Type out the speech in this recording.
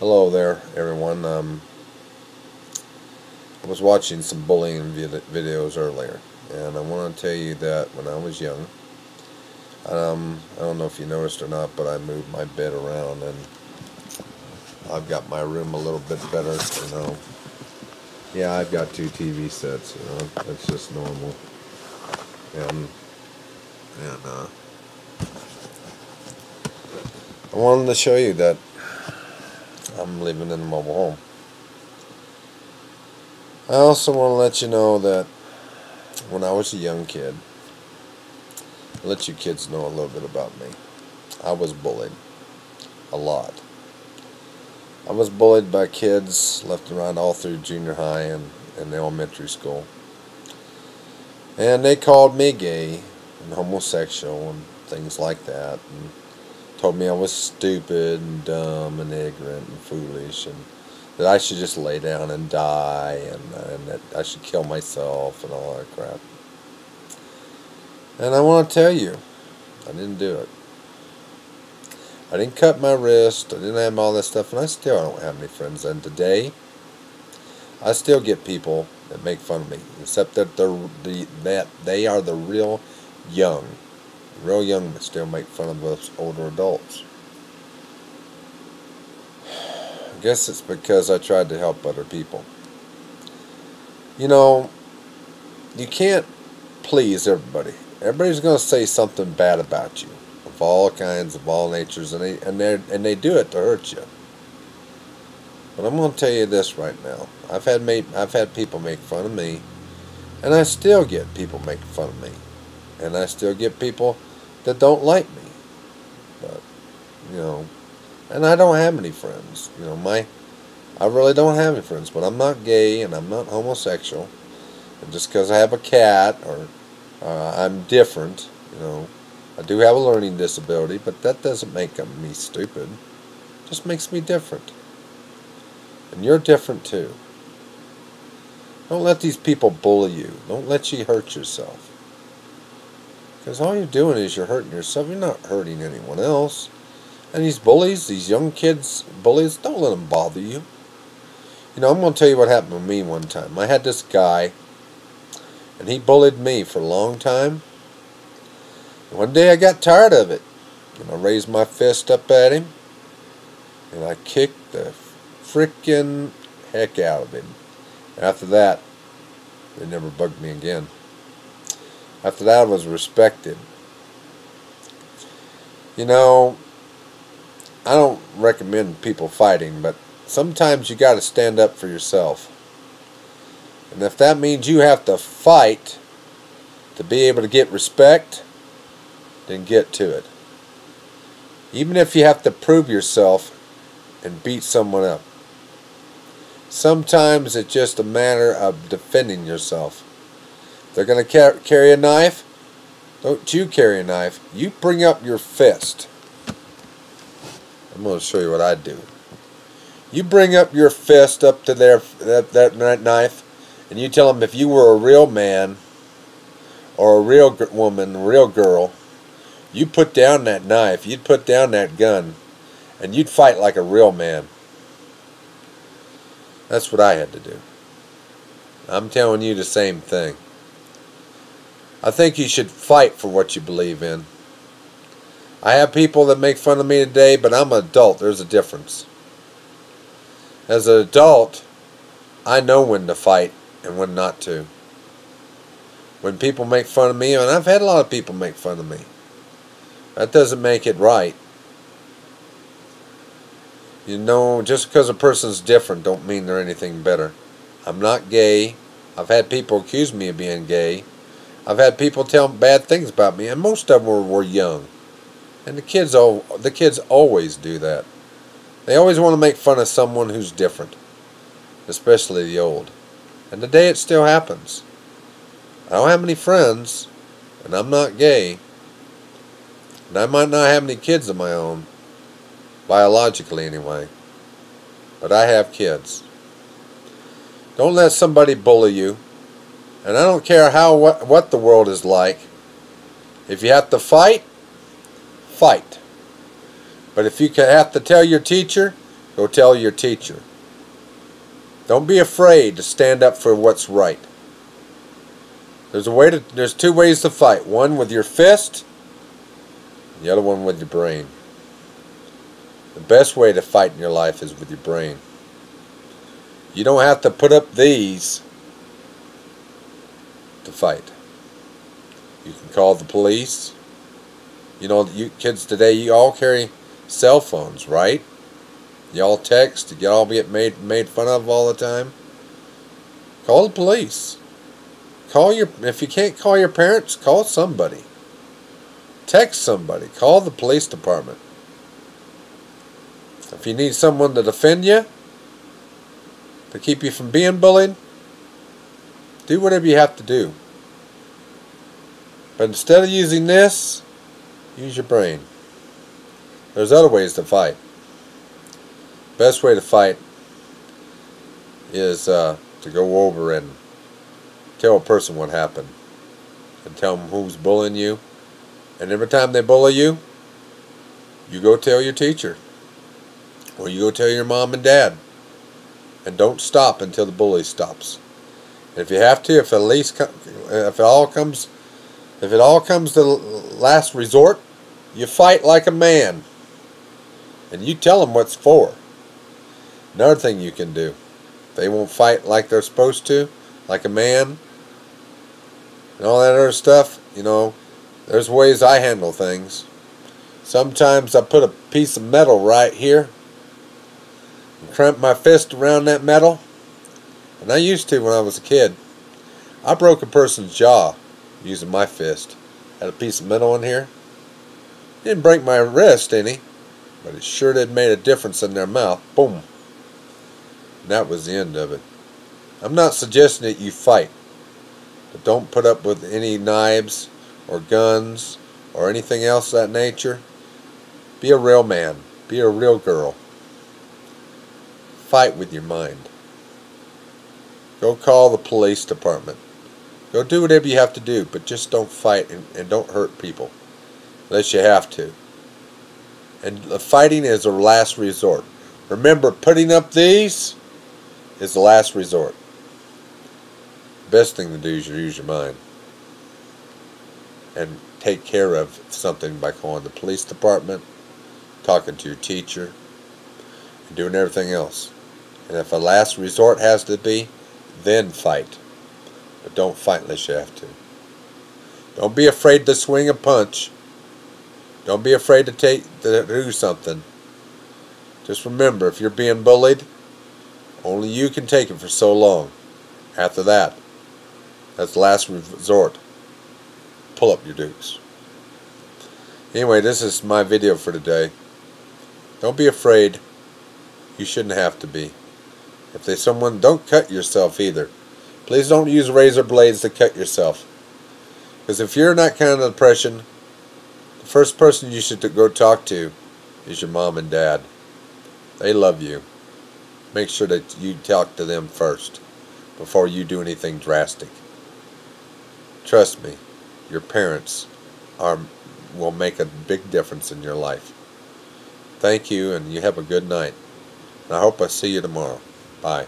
Hello there, everyone. I was watching some bullying videos earlier, and I want to tell you that when I was young, I don't know if you noticed or not, but I moved my bed around, and I've got my room a little bit better. Yeah, I've got two TV sets. That's just normal, and and I wanted to show you that I'm living in a mobile home. I also want to let you know that when I was a young kid, I'll let you kids know a little bit about me. I was bullied a lot. I was bullied by kids left and right all through junior high and elementary school. And they called me gay and homosexual and things like that, and told me I was stupid and dumb and ignorant and foolish, and that I should just lay down and die, and that I should kill myself and all that crap. And I want to tell you, I didn't do it. I didn't cut my wrist, I didn't have all that stuff, and I still don't have any friends. And today, I still get people that make fun of me, except that they are the real young that still make fun of us older adults. I guess it's because I tried to help other people. You can't please everybody. Everybody's going to say something bad about you, of all kinds, of all natures, and they do it to hurt you. But I'm going to tell you this right now. I've had people make fun of me, and I still get people making fun of me, and I still get people that don't like me. But and I don't have any friends. I really don't have any friends. But I'm not gay and I'm not homosexual. And just because I have a cat or I'm different, I do have a learning disability, but that doesn't make me stupid. It just makes me different. And you're different too. Don't let these people bully you. Don't let you hurt yourself. Because all you're doing is you're hurting yourself. You're not hurting anyone else. And these bullies, these young kids bullies, don't let them bother you. I'm going to tell you what happened to me one time. I had this guy, and he bullied me for a long time. And one day I got tired of it. And I raised my fist up at him, and I kicked the frickin' heck out of him. After that, they never bugged me again. After that, I was respected. I don't recommend people fighting, but sometimes you got to stand up for yourself. And if that means you have to fight to be able to get respect, then get to it. Even if you have to prove yourself and beat someone up. Sometimes it's just a matter of defending yourself. If they're going to carry a knife, don't you carry a knife. You bring up your fist. I'm going to show you what I do. You bring up your fist up to that knife, and you tell them if you were a real man or a real woman, a real girl, you put down that knife, you'd put down that gun, and you'd fight like a real man. That's what I had to do. I'm telling you the same thing. I think you should fight for what you believe in. I have people that make fun of me today, but I'm an adult. There's a difference. As an adult, I know when to fight and when not to. When people make fun of me, and I've had a lot of people make fun of me, that doesn't make it right. Just because a person's different don't mean they're anything better. I'm not gay. I've had people accuse me of being gay. I've had people tell bad things about me, and most of them were young. And the kids always do that. They always want to make fun of someone who's different, especially the old. And today it still happens. I don't have any friends, and I'm not gay, and I might not have any kids of my own, biologically anyway, but I have kids. Don't let somebody bully you. And I don't care what the world is like. If you have to fight, fight. But if you have to tell your teacher, Go tell your teacher. Don't be afraid to stand up for what's right. There's two ways to fight. One with your fist, and the other one with your brain. The best way to fight in your life is with your brain. You don't have to put up these to fight. You can call the police. You know, you kids today, you all carry cell phones, right? You all text. You all get made fun of all the time. Call the police. If you can't call your parents, call somebody. Text somebody. Call the police department. If you need someone to defend you, to keep you from being bullied, do whatever you have to do. But instead of using this, use your brain. There's other ways to fight. Best way to fight is to go over and tell a person what happened. And tell them who's bullying you. And every time they bully you, you go tell your teacher. Or you go tell your mom and dad. And don't stop until the bully stops. And if you have to, if it all comes to last resort, you fight like a man. And you tell them what's for. Another thing you can do. If they won't fight like they're supposed to, like a man, and all that other stuff, you know, there's ways I handle things. Sometimes I put a piece of metal right here and cramp my fist around that metal. And I used to when I was a kid. I broke a person's jaw using my fist. Had a piece of metal in here. Didn't break my wrist any, but it sure did made a difference in their mouth. Boom. And that was the end of it. I'm not suggesting that you fight, but don't put up with any knives or guns or anything else of that nature. Be a real man. Be a real girl. Fight with your mind. Go call the police department. Go do whatever you have to do, but just don't fight and don't hurt people unless you have to. And fighting is a last resort. Remember, putting up these is the last resort. The best thing to do is use your mind and take care of something by calling the police department, talking to your teacher, and doing everything else. And if a last resort has to be, then fight. But don't fight unless you have to. Don't be afraid to swing a punch. Don't be afraid to do something. Just remember, if you're being bullied, only you can take it for so long. After that, that's the last resort. Pull up your dukes. Anyway, this is my video for today. Don't be afraid. You shouldn't have to be. If there's someone, don't cut yourself either. Please don't use razor blades to cut yourself. Because if you're in that kind of depression, the first person you should go talk to is your mom and dad. They love you. Make sure that you talk to them first before you do anything drastic. Trust me, your parents will make a big difference in your life. Thank you, and you have a good night. And I hope I see you tomorrow. Bye.